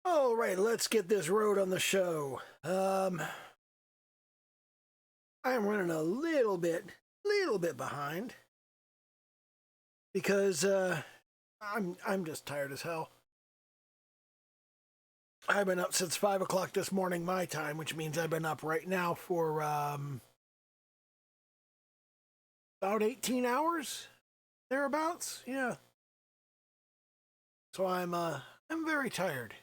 All right, let's get this road on the show. I am running a little bit behind because I'm just tired as hell. I've been up since 5 o'clock this morning my time, which means I've been up right now for about 18 hours, thereabouts. Yeah. So I'm very tired.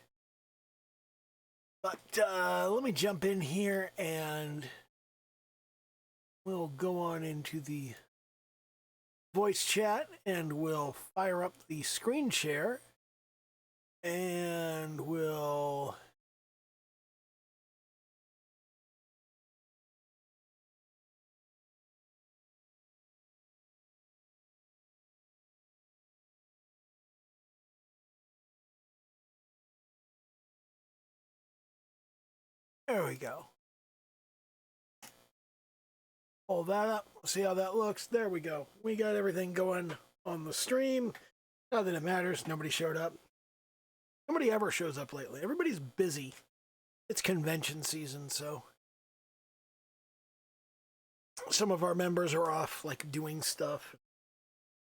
But let me jump in here and we'll go on into the voice chat and we'll fire up the screen share and we'll there we go. Pull that up, see how that looks. There we go. We got everything going on the stream. Not that it matters, nobody showed up. Nobody ever shows up lately. Everybody's busy. It's convention season, so some of our members are off, like, doing stuff.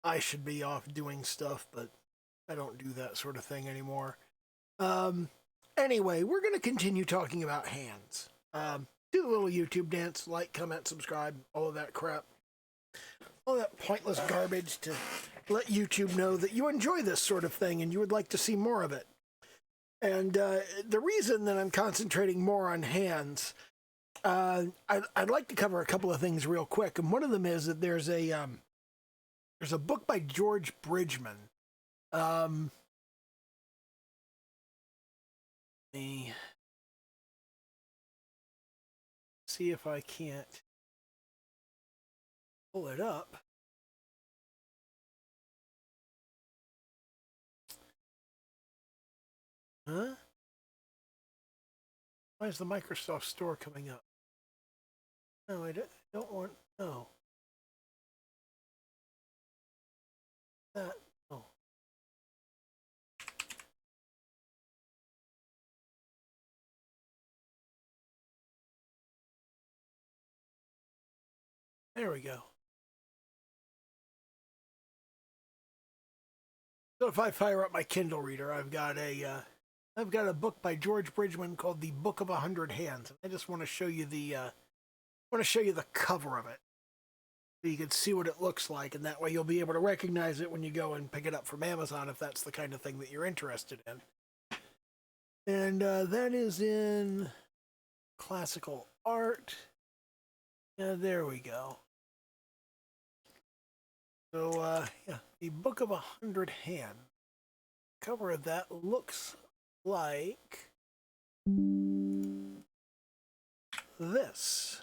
I should be off doing stuff, but I don't do that sort of thing anymore. Anyway, we're going to continue talking about hands. Do the little YouTube dance, like, comment, subscribe, all of that crap. All that pointless garbage to let YouTube know that you enjoy this sort of thing and you would like to see more of it. And the reason that I'm concentrating more on hands, I'd like to cover a couple of things real quick. And one of them is that there's a book by George Bridgman. Let me see if I can't pull it up. Huh? Why is the Microsoft Store coming up? No, I don't want. No. That. Oh. There we go. So if I fire up my Kindle reader, I've got a book by George Bridgman called The Book of 100 Hands. I just want to show you the cover of it, so you can see what it looks like, and that way you'll be able to recognize it when you go and pick it up from Amazon if that's the kind of thing that you're interested in. And that is in classical art. Yeah, there we go. So, yeah, The Book of 100 Hands. Cover of that looks like this.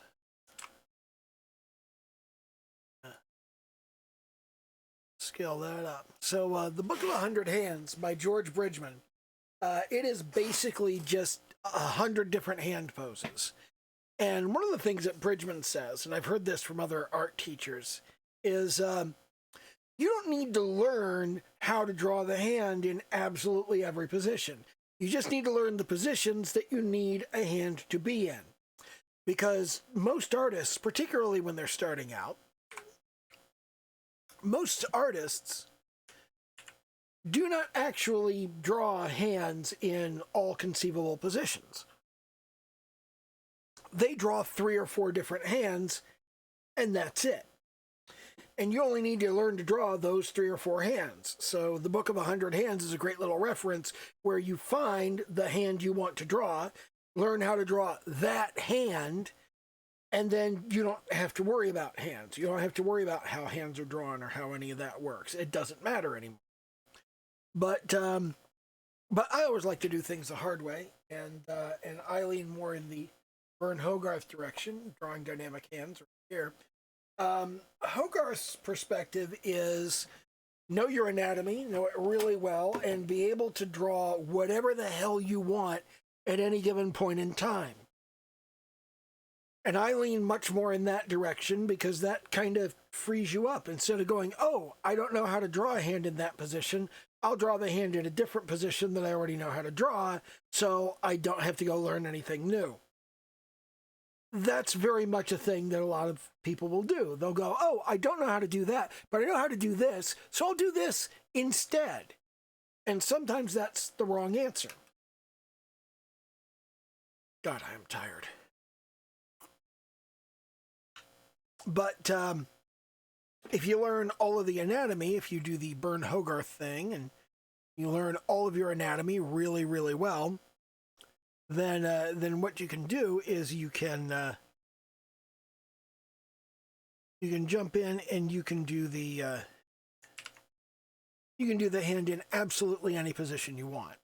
Scale that up. So, The Book of 100 Hands by George Bridgman. It is basically just 100 different hand poses. And one of the things that Bridgman says, and I've heard this from other art teachers, is you don't need to learn how to draw the hand in absolutely every position. You just need to learn the positions that you need a hand to be in. Because most artists, particularly when they're starting out, most artists do not actually draw hands in all conceivable positions. They draw 3 or 4 different hands, and that's it. And you only need to learn to draw those 3 or 4 hands. So the Book of 100 Hands is a great little reference where you find the hand you want to draw, learn how to draw that hand, and then you don't have to worry about hands. You don't have to worry about how hands are drawn or how any of that works. It doesn't matter anymore. But I always like to do things the hard way, and I lean more in the Vern Hogarth direction, drawing dynamic hands right here. Hogarth's perspective is know your anatomy, know it really well, and be able to draw whatever the hell you want at any given point in time. And I lean much more in that direction because that kind of frees you up. Instead of going, oh, I don't know how to draw a hand in that position, I'll draw the hand in a different position that I already know how to draw, so I don't have to go learn anything new. That's very much a thing that a lot of people will do. They'll go, oh, I don't know how to do that, but I know how to do this, so I'll do this instead. And sometimes that's the wrong answer. God, I am tired. But if you learn all of the anatomy, if you do the Burn Hogarth thing and you learn all of your anatomy really, really well, then what you can do is you can jump in and you can do the hand in absolutely any position you want.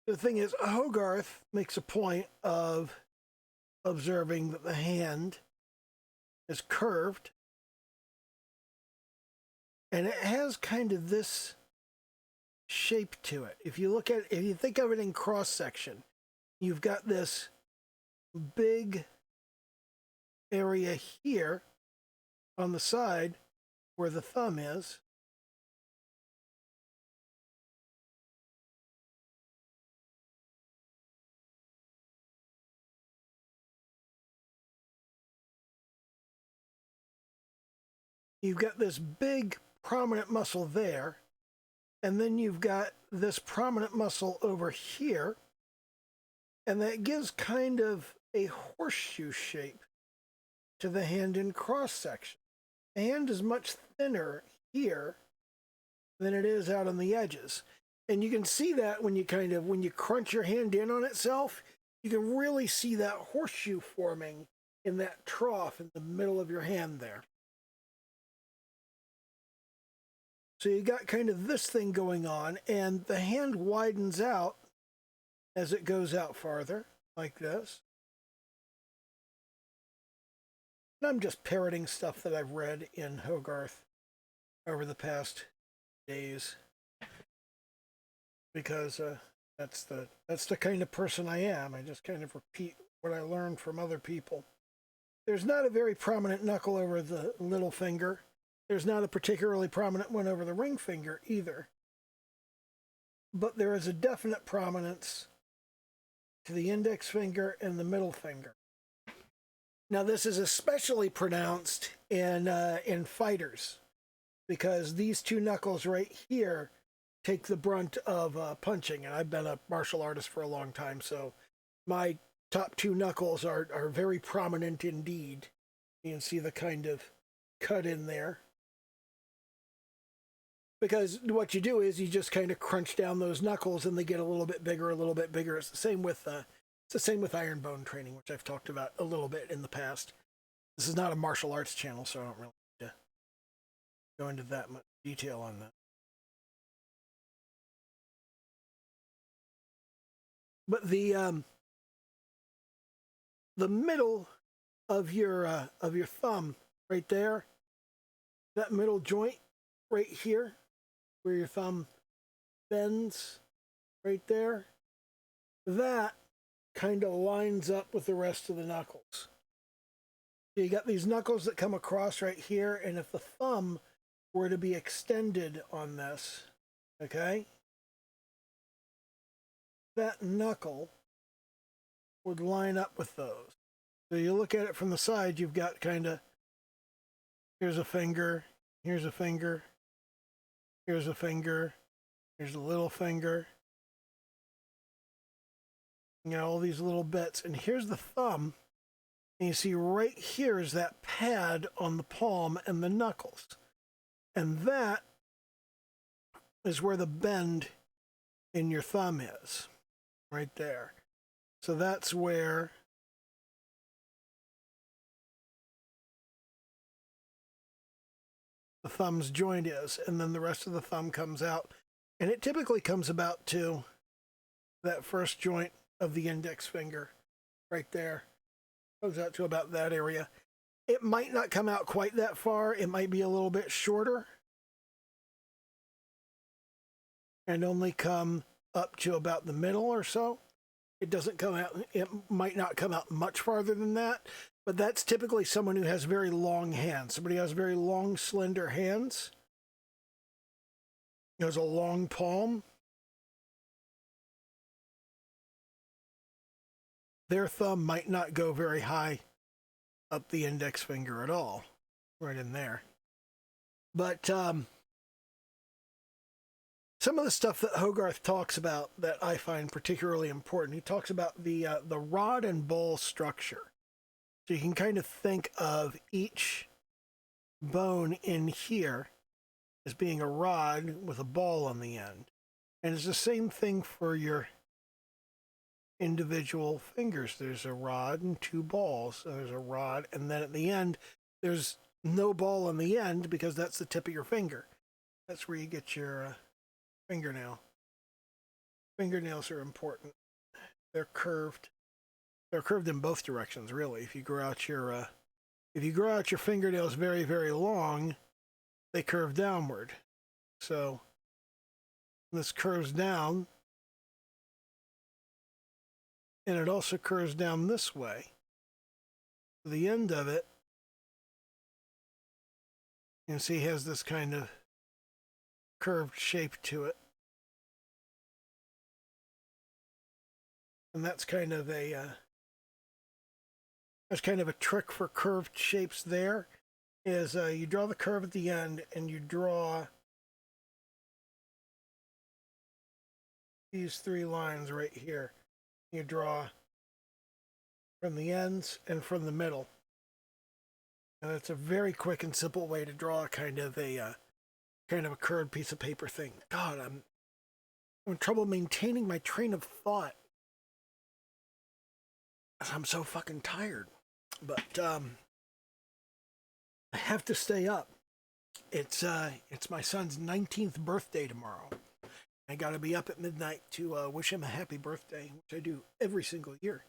The thing is, Hogarth makes a point of observing that the hand is curved, and it has kind of this shape to it. If you think of it in cross section, you've got this big area here on the side where the thumb is. You've got this big prominent muscle there, and then you've got this prominent muscle over here, and that gives kind of a horseshoe shape to the hand in cross section. The hand is much thinner here than it is out on the edges. And you can see that when you crunch your hand in on itself, you can really see that horseshoe forming in that trough in the middle of your hand there. So you got kind of this thing going on, and the hand widens out as it goes out farther, like this. And I'm just parroting stuff that I've read in Hogarth over the past days, because that's the kind of person I am. I just kind of repeat what I learned from other people. There's not a very prominent knuckle over the little finger. There's not a particularly prominent one over the ring finger either. But there is a definite prominence to the index finger and the middle finger. Now, this is especially pronounced in fighters, because these two knuckles right here take the brunt of punching. And I've been a martial artist for a long time, so my top two knuckles are very prominent indeed. You can see the kind of cut in there. Because what you do is you just kind of crunch down those knuckles and they get a little bit bigger, a little bit bigger. It's the same with iron bone training, which I've talked about a little bit in the past. This is not a martial arts channel, so I don't really need to go into that much detail on that. But the middle of your thumb right there, that middle joint right here, where your thumb bends right there, that kind of lines up with the rest of the knuckles. So you got these knuckles that come across right here, and if the thumb were to be extended on this, okay, that knuckle would line up with those. So you look at it from the side, you've got kind of, here's a finger, here's a finger, here's a finger, here's a little finger. You know, all these little bits. And here's the thumb. And you see right here is that pad on the palm and the knuckles. And that is where the bend in your thumb is. Right there. So that's where the thumb's joint is, and then the rest of the thumb comes out, and it typically comes about to that first joint of the index finger right there. Goes out to about that area. It might not come out quite that far. It might be a little bit shorter and only come up to about the middle or so. It doesn't come out, it might not come out much farther than that, But that's typically someone who has very long hands. Somebody who has very long, slender hands, has a long palm, their thumb might not go very high up the index finger at all, right in there. But some of the stuff that Hogarth talks about that I find particularly important, he talks about the rod and ball structure. So you can kind of think of each bone in here as being a rod with a ball on the end. And it's the same thing for your individual fingers. There's a rod and two balls. So there's a rod, and then at the end, there's no ball on the end because that's the tip of your finger. That's where you get your fingernail. Fingernails are important. They're curved. They're curved in both directions, really. If you grow out your fingernails very, very long, they curve downward. So this curves down, and it also curves down this way. The end of it, you can see, has this kind of curved shape to it. And that's kind of a trick for curved shapes there, is you draw the curve at the end and you draw these three lines right here. You draw from the ends and from the middle. And it's a very quick and simple way to draw kind of a curved piece of paper thing. God, I'm having trouble maintaining my train of thought. I'm so fucking tired. But I have to stay up. It's my son's 19th birthday tomorrow. I gotta be up at midnight to wish him a happy birthday, which I do every single year.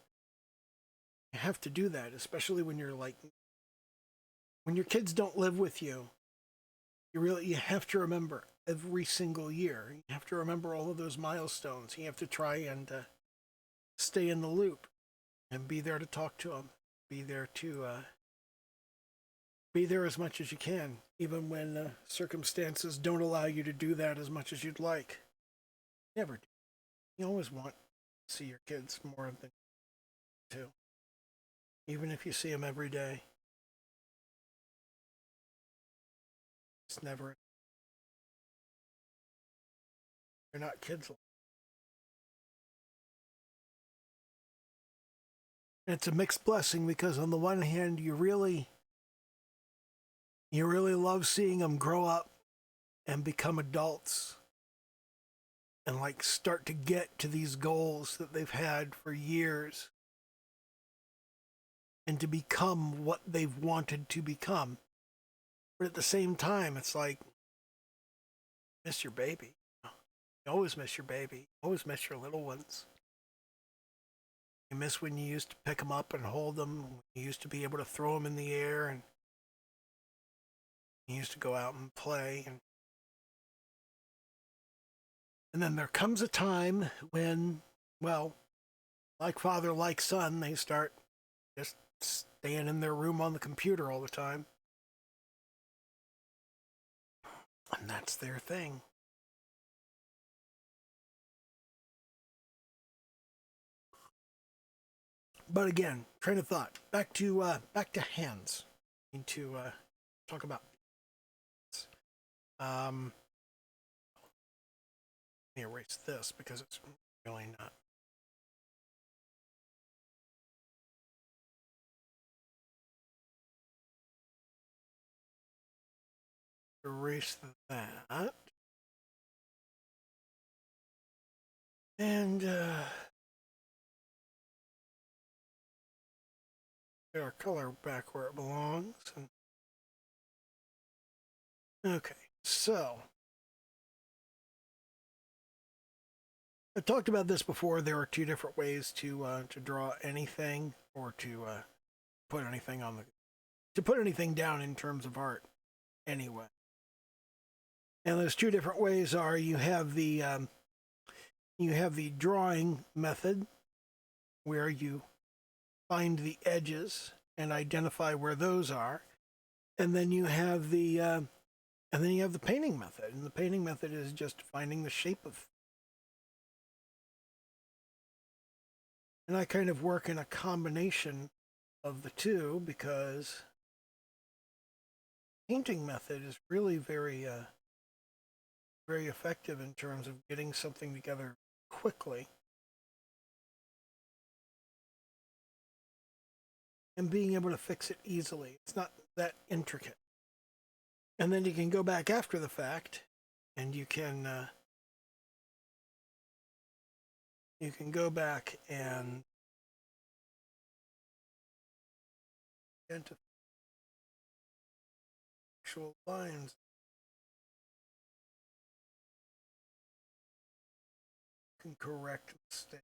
You have to do that, especially when you're when your kids don't live with you. You have to remember every single year. You have to remember all of those milestones. You have to try and stay in the loop and be there to talk to them. Be there to be there as much as you can, even when circumstances don't allow you to do that as much as you'd like. Never do. You always want to see your kids more than you do. Even if you see them every day. It's never. They're not kids. And it's a mixed blessing because on the one hand, you really love seeing them grow up and become adults and start to get to these goals that they've had for years and to become what they've wanted to become. But at the same time, it's miss your baby. You always miss your baby. You always miss your little ones. You miss when you used to pick them up and hold them. When you used to be able to throw them in the air, and you used to go out and play. And then there comes a time when, well, like father, like son, they start just staying in their room on the computer all the time. And that's their thing. But again, train of thought. Back to hands. I need to talk about. Let me erase this because it's really not. Erase that. And get our color back where it belongs. Okay, so I talked about this before. There are two different ways to draw anything, or to put anything down in terms of art. Anyway, and those two different ways are you have the drawing method, where you find the edges and identify where those are. And then you have the painting method, and the painting method is just finding the shape of. And I kind of work in a combination of the two because painting method is really very very effective in terms of getting something together quickly and being able to fix it easily. It's not that intricate. And then you can go back after the fact and you can go back and into actual lines. You can correct mistakes.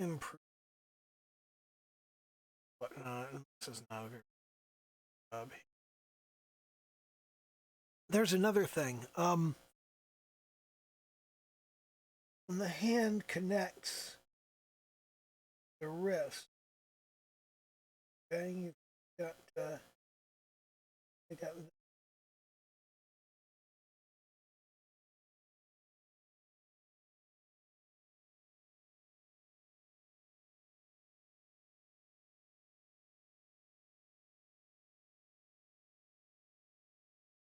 Improve whatnot. This is not a very good job. There's another thing. When the hand connects the wrist, okay, you've got you got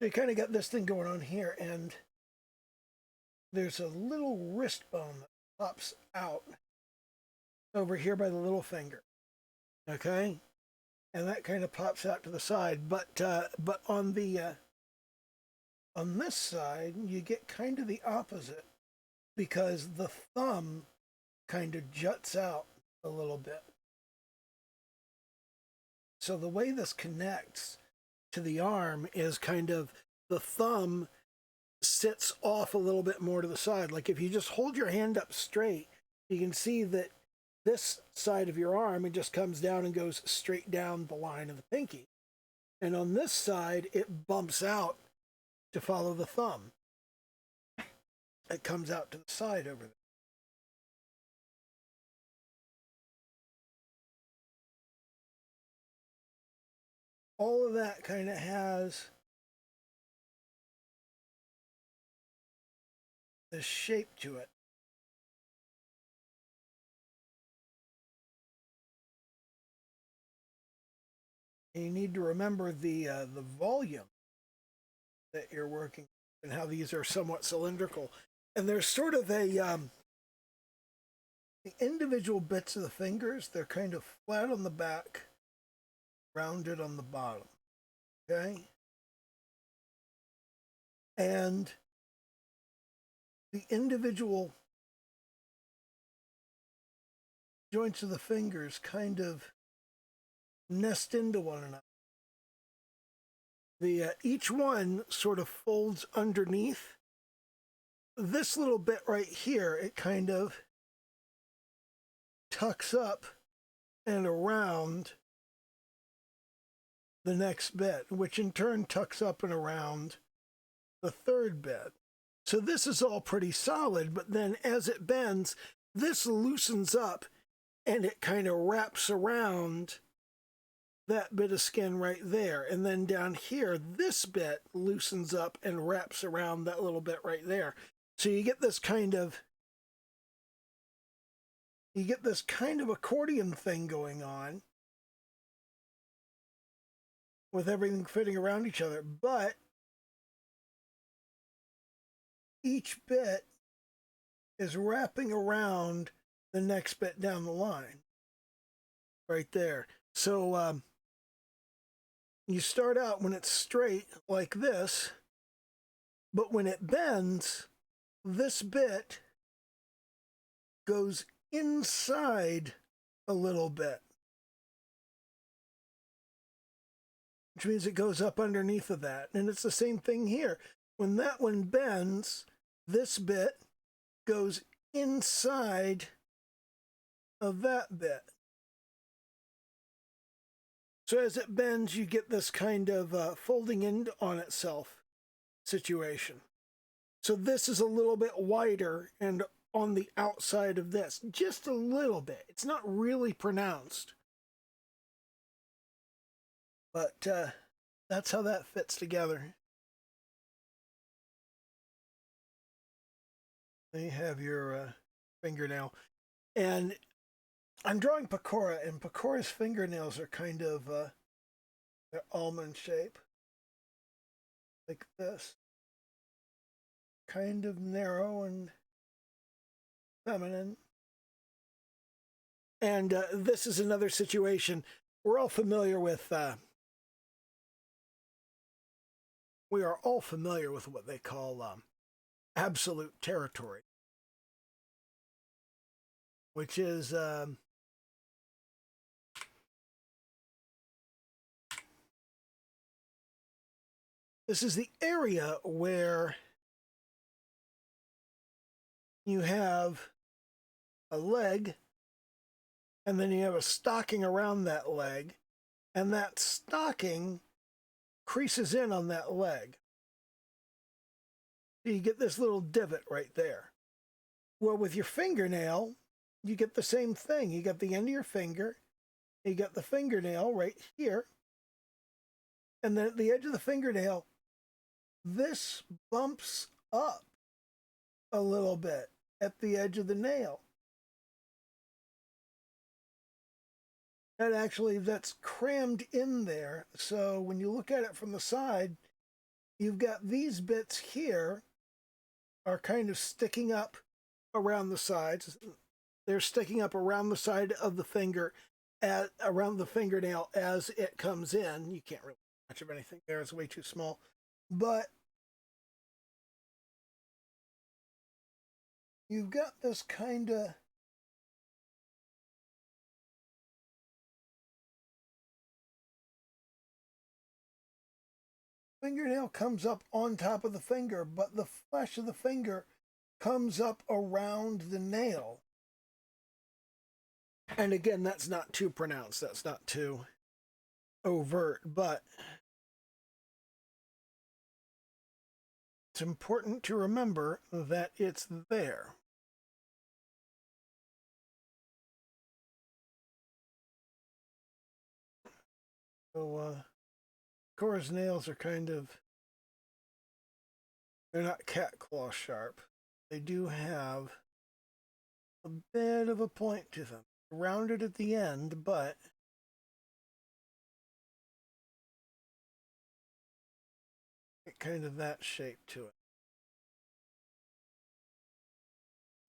you kind of got this thing going on here, and there's a little wrist bone that pops out over here by the little finger, okay, and that kind of pops out to the side. But on this side, you get kind of the opposite because the thumb kind of juts out a little bit. So the way this connects to the arm is kind of the thumb sits off a little bit more to the side. Like if you just hold your hand up straight, you can see that this side of your arm, it just comes down and goes straight down the line of the pinky. And on this side, it bumps out to follow the thumb. It comes out to the side over there. All of that kind of has this shape to it. And you need to remember the volume that you're working and how these are somewhat cylindrical. And there's sort of the individual bits of the fingers, they're kind of flat on the back, rounded on the bottom. Okay? And the individual joints of the fingers kind of nest into one another. Each one sort of folds underneath. This little bit right here, it kind of tucks up and around the next bit, which in turn tucks up and around the third bit. So this is all pretty solid, but then as it bends, this loosens up and it kind of wraps around that bit of skin right there. And then down here, this bit loosens up and wraps around that little bit right there. So you get this kind of accordion thing going on with everything fitting around each other. But each bit is wrapping around the next bit down the line right there. So you start out when it's straight like this, but when it bends, this bit goes inside a little bit, which means it goes up underneath of that. And it's the same thing here. When that one bends, this bit goes inside of that bit. So as it bends, you get this kind of folding in on itself situation. So this is a little bit wider and on the outside of this, just a little bit. It's not really pronounced. But that's how that fits together. There you have your fingernail. And I'm drawing Pecora, and Pecora's fingernails are kind of they're almond shape. Like this. Kind of narrow and feminine. And this is another situation we're all familiar with. We are all familiar with what they call absolute territory, which is this is the area where you have a leg, and then you have a stocking around that leg, and that stocking creases in on that leg. So you get this little divot right there. Well, with your fingernail, you get the same thing. You got the end of your finger, you got the fingernail right here, and then at the edge of the fingernail, this bumps up a little bit at the edge of the nail. And actually, that's crammed in there. So when you look at it from the side, you've got these bits here are kind of sticking up around the sides. They're sticking up around the side of the finger, around the fingernail as it comes in. You can't really much of anything there. It's way too small. But you've got this kind of fingernail comes up on top of the finger, but the flesh of the finger comes up around the nail. And again, that's not too pronounced. That's not too overt, but it's important to remember that it's there. So, Cora's nails are kind of, they're not cat claw sharp. They do have a bit of a point to them. Rounded at the end, but kind of that shape to it.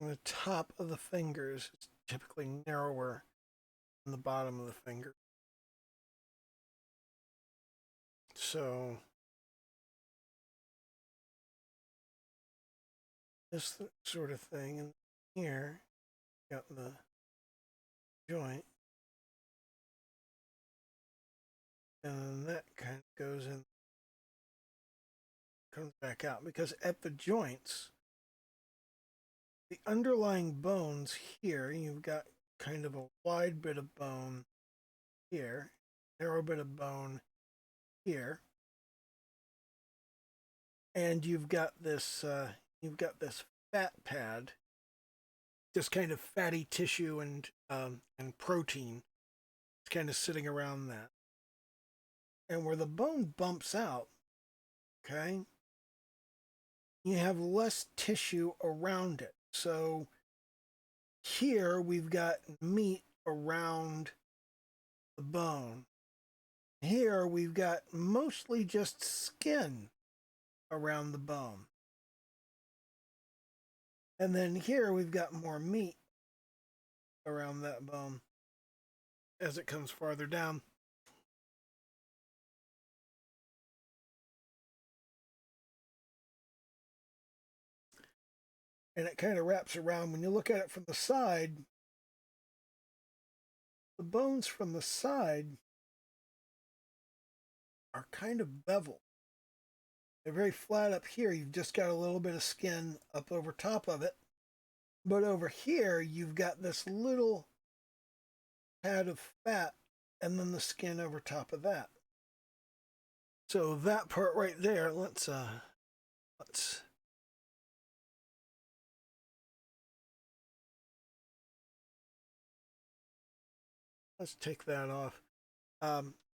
And the top of the fingers is typically narrower than the bottom of the finger. So this sort of thing, and here got the joint, and that kind of goes in, comes back out, because at the joints, the underlying bones here, you've got kind of a wide bit of bone here, narrow bit of bone here, and you've got this fat pad, this kind of fatty tissue and protein. It's kind of sitting around that, and where the bone bumps out, okay, you have less tissue around it. So here we've got meat around the bone. Here we've got mostly just skin around the bone. And then here we've got more meat around that bone as it comes farther down. And it kind of wraps around. When you look at it from the side, the bones from the side are kind of beveled. They're very flat up here. You've just got a little bit of skin up over top of it. But over here, you've got this little pad of fat and then the skin over top of that. So that part right there, let's take that off.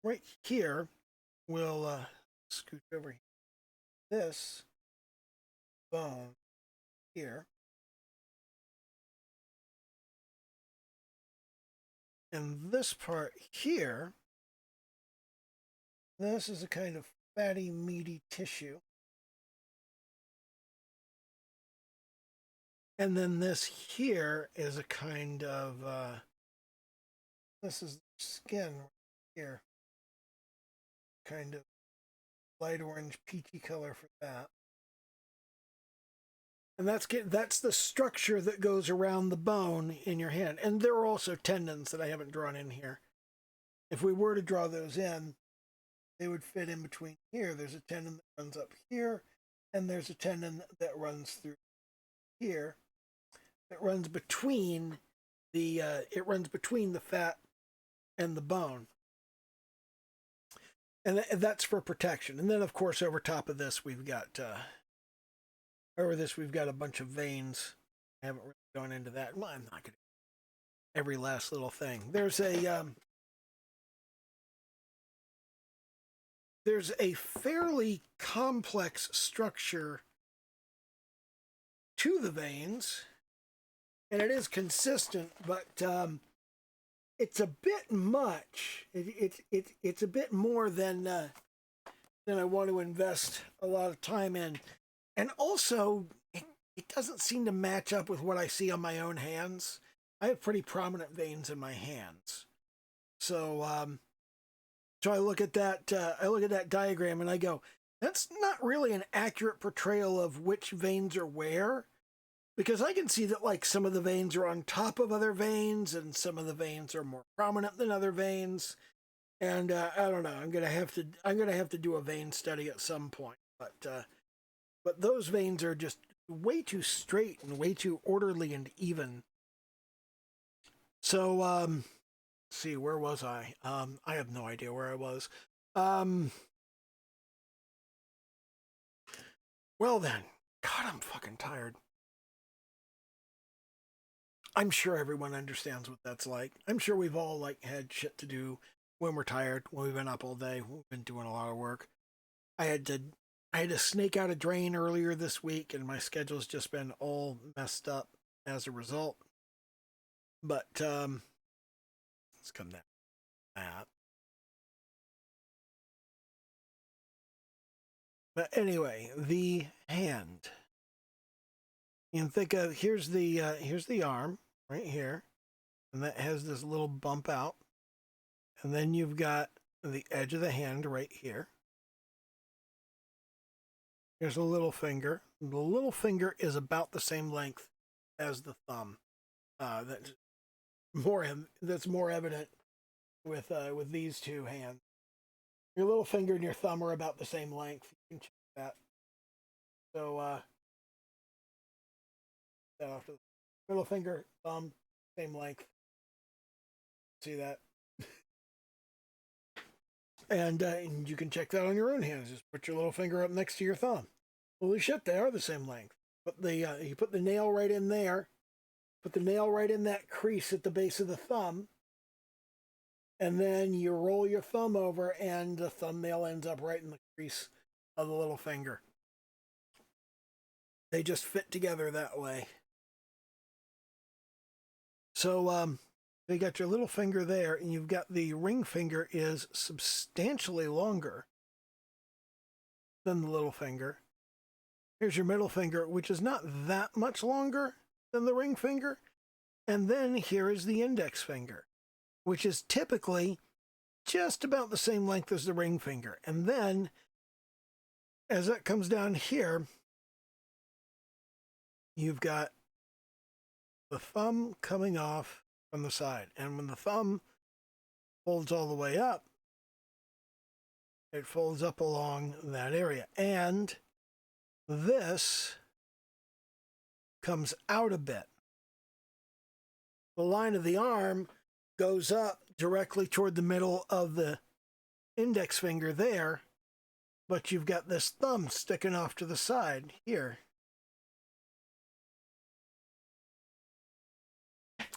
Right here, we'll scooch over here. This bone here, and this part here, this is a kind of fatty, meaty tissue. And then this here is a kind of, this is the skin here. Kind of light orange, peachy color for that. And that's the structure that goes around the bone in your hand. And there are also tendons that I haven't drawn in here. If we were to draw those in, they would fit in between here. There's a tendon that runs up here, and there's a tendon that runs through here. It runs between the fat and the bone. And that's for protection. And then, of course, over top of this, we've got a bunch of veins. I haven't really gone into that. Well, I'm not going to every last little thing. There's a fairly complex structure to the veins, and it is consistent, but it's a bit much. It's a bit more than I want to invest a lot of time in. And also, it doesn't seem to match up with what I see on my own hands. I have pretty prominent veins in my hands. So I look at that diagram and I go, that's not really an accurate portrayal of which veins are where. Because I can see that, like, some of the veins are on top of other veins, and some of the veins are more prominent than other veins. And I don't know. I'm gonna have to do a vein study at some point. But those veins are just way too straight and way too orderly and even. So let's see, where was I? I have no idea where I was. Well then, God, I'm fucking tired. I'm sure everyone understands what that's like. I'm sure we've all had shit to do when we're tired, when we've been up all day, we've been doing a lot of work. I had to snake out a drain earlier this week, and my schedule's just been all messed up as a result. But let's come down to that. But anyway, the hand. You can think of here's the arm right here, and that has this little bump out, and then you've got the edge of the hand right here. Here's a little finger. The little finger is about the same length as the thumb. That's more evident with these two hands. Your little finger and your thumb are about the same length. You can check that. So after the middle finger, thumb, same length. See that? And you can check that on your own hands. Just put your little finger up next to your thumb. Holy shit, they are the same length. But you put the nail right in there. Put the nail right in that crease at the base of the thumb. And then you roll your thumb over, and the thumbnail ends up right in the crease of the little finger. They just fit together that way. So you got your little finger there, and you've got the ring finger is substantially longer than the little finger. Here's your middle finger, which is not that much longer than the ring finger. And then here is the index finger, which is typically just about the same length as the ring finger. And then, as that comes down here, you've got the thumb coming off from the side. And when the thumb folds all the way up, it folds up along that area. And this comes out a bit. The line of the arm goes up directly toward the middle of the index finger there, but you've got this thumb sticking off to the side here.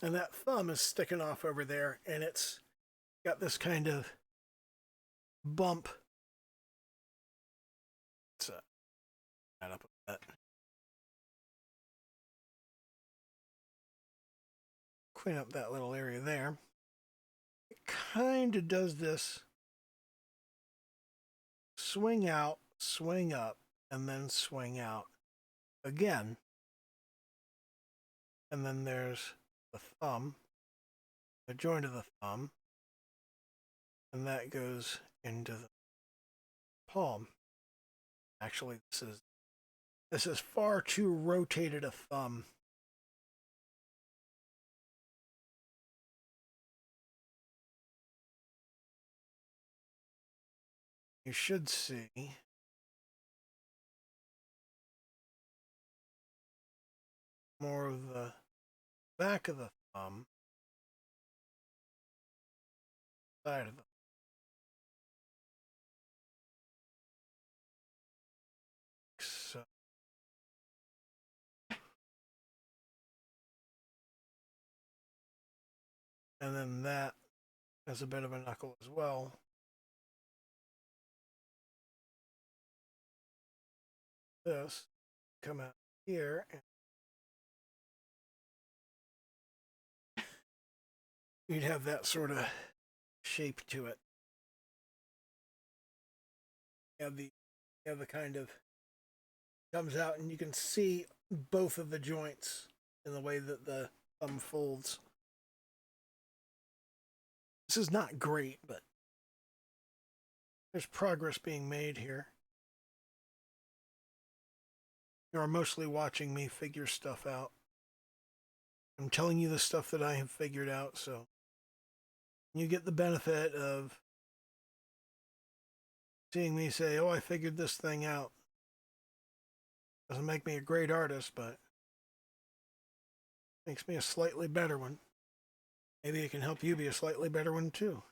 And that thumb is sticking off over there, and it's got this kind of bump. So, add up a bit. Clean up that little area there. It kind of does this swing out, swing up, and then swing out again. And then there's the thumb, the joint of the thumb, and that goes into the palm. Actually, this is far too rotated a thumb. You should see more of the back of the thumb, side of the so. And then that has a bit of a knuckle as well. This come out here and you'd have that sort of shape to it. You have the kind of comes out, and you can see both of the joints in the way that the thumb folds. This is not great, but there's progress being made here. You are mostly watching me figure stuff out. I'm telling you the stuff that I have figured out, so you get the benefit of seeing me say, oh, I figured this thing out. Doesn't make me a great artist, but makes me a slightly better one. Maybe it can help you be a slightly better one too.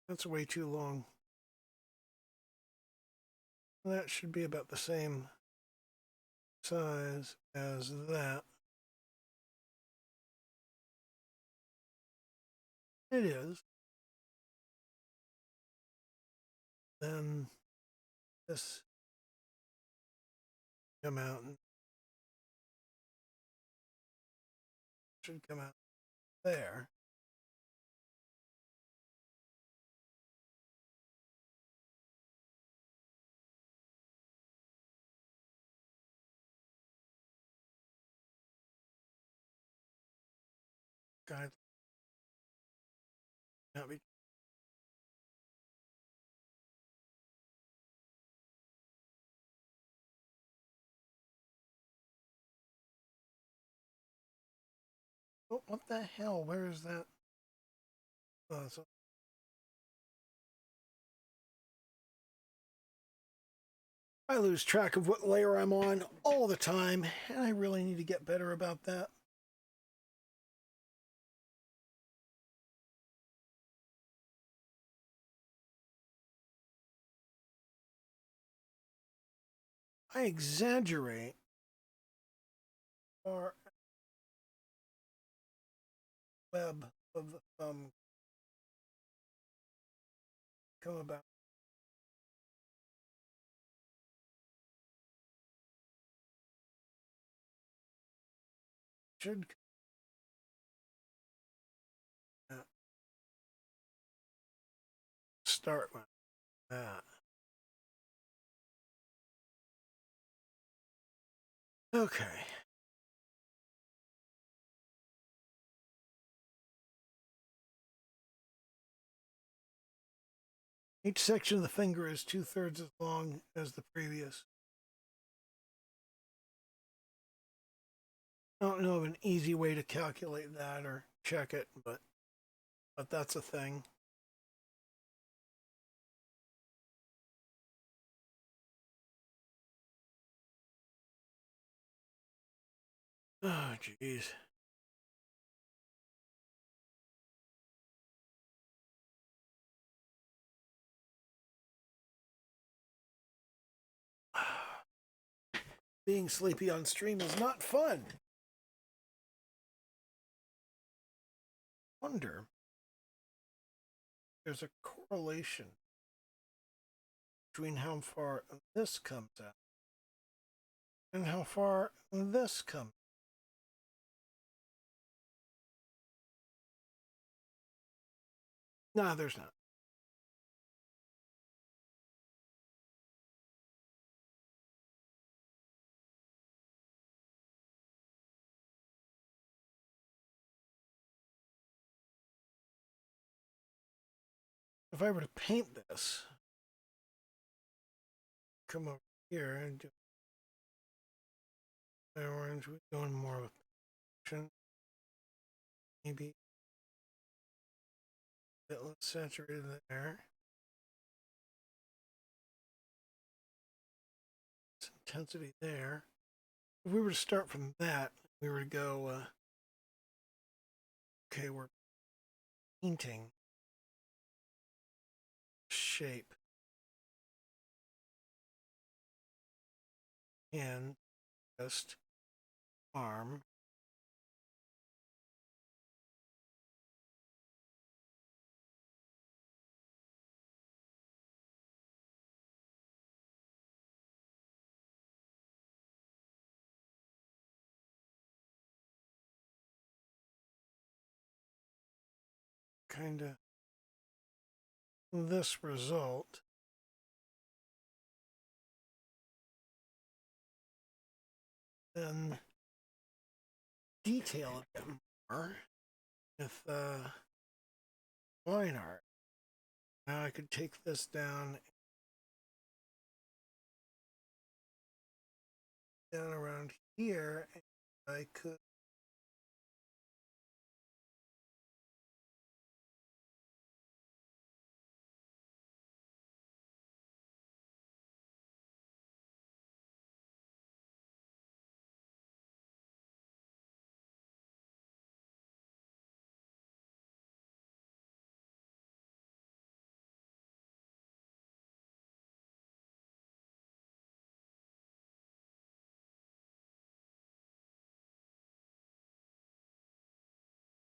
That's way too long. That should be about the same size as that. It is. Then this come out and should come out there. Guide not be. Oh, what the hell? Where is that? Oh, so I lose track of what layer I'm on all the time, and I really need to get better about that. I exaggerate our web of the thumb come about. Should start with that. Okay. Each section of the finger is 2/3 as long as the previous. I don't know of an easy way to calculate that or check it, but that's a thing. Oh, jeez. Being sleepy on stream is not fun. Wonder there's a correlation between how far this comes out and how far this comes. No, there's not. If I were to paint this, come over here and do orange, we're going more with passion. Maybe a bit less saturated there. Some intensity there. If we were to start from that, we were to go, okay, we're painting shape and just arm. Kind of this result. Then detail a bit more with line art. Now I could take this down around here, and I could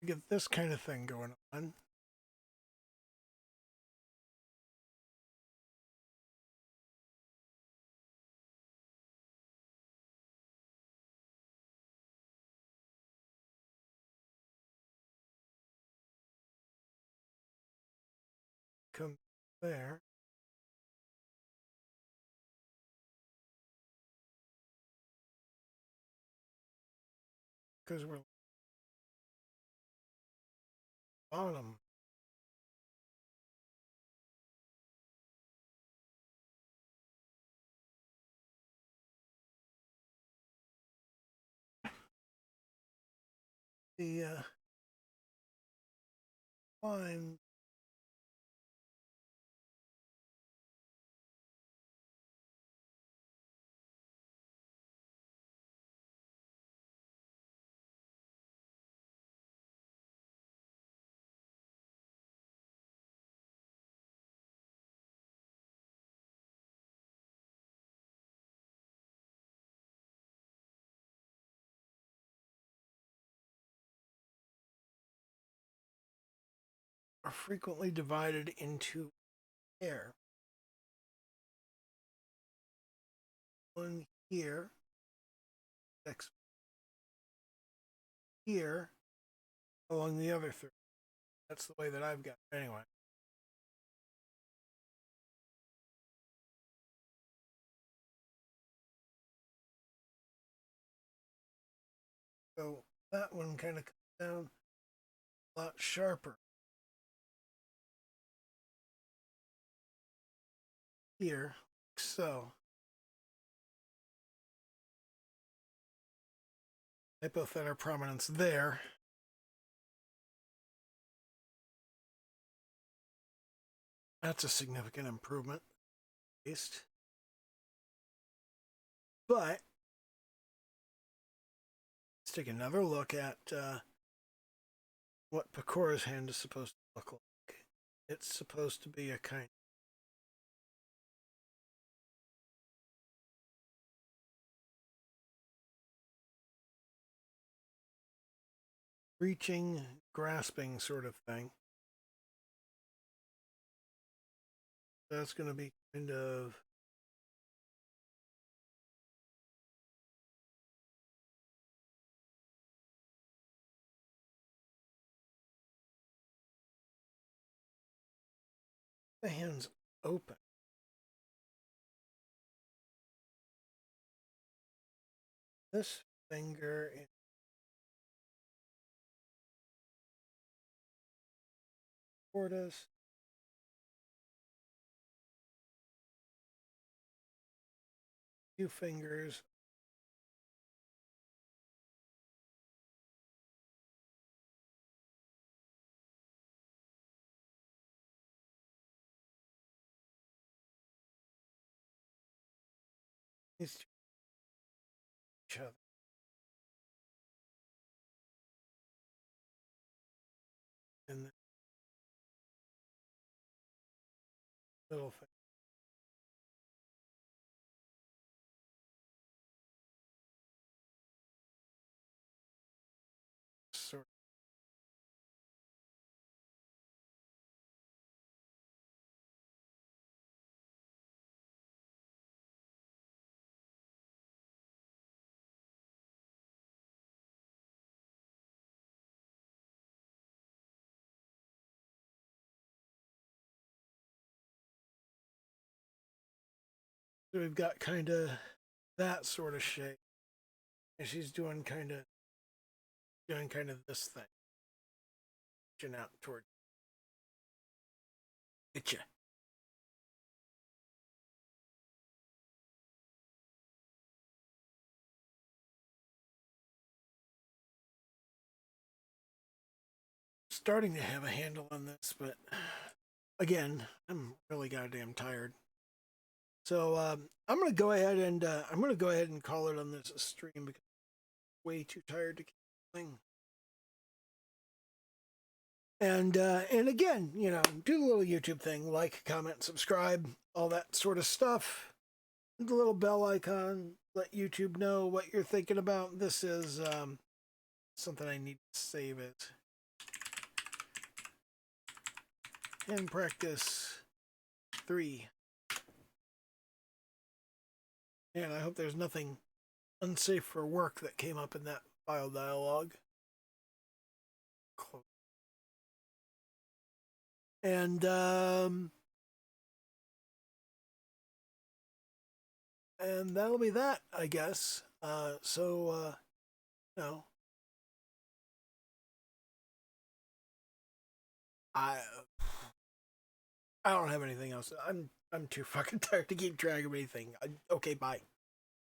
get this kind of thing going on. Come there. Because we're bottom. The line are frequently divided into air. One here, next here, along the other three. That's the way that I've got it anyway. So that one kind of comes down a lot sharper. Here, like so. Hypothetic prominence there. That's a significant improvement, at least. But take another look at what Pecora's hand is supposed to look like. It's supposed to be a kind reaching, grasping sort of thing. That's going to be kind of the hands open. This finger in tortoise. Two fingers. These two each other. And the little finger. Sort So we've got kind of that sort of shape. And she's doing kind of this thing. Reaching out toward Itcha. Starting to have a handle on this, but again, I'm really goddamn tired. So I'm gonna go ahead and call it on this stream because I'm way too tired to keep playing. And again, you know, do the little YouTube thing, like, comment, subscribe, all that sort of stuff. The little bell icon, let YouTube know what you're thinking about. This is something I need to save it. And practice 3. And I hope there's nothing unsafe for work that came up in that file dialog. Close. And that'll be that, I guess. You know, I don't have anything else. I'm too fucking tired to keep track of anything. Okay, bye.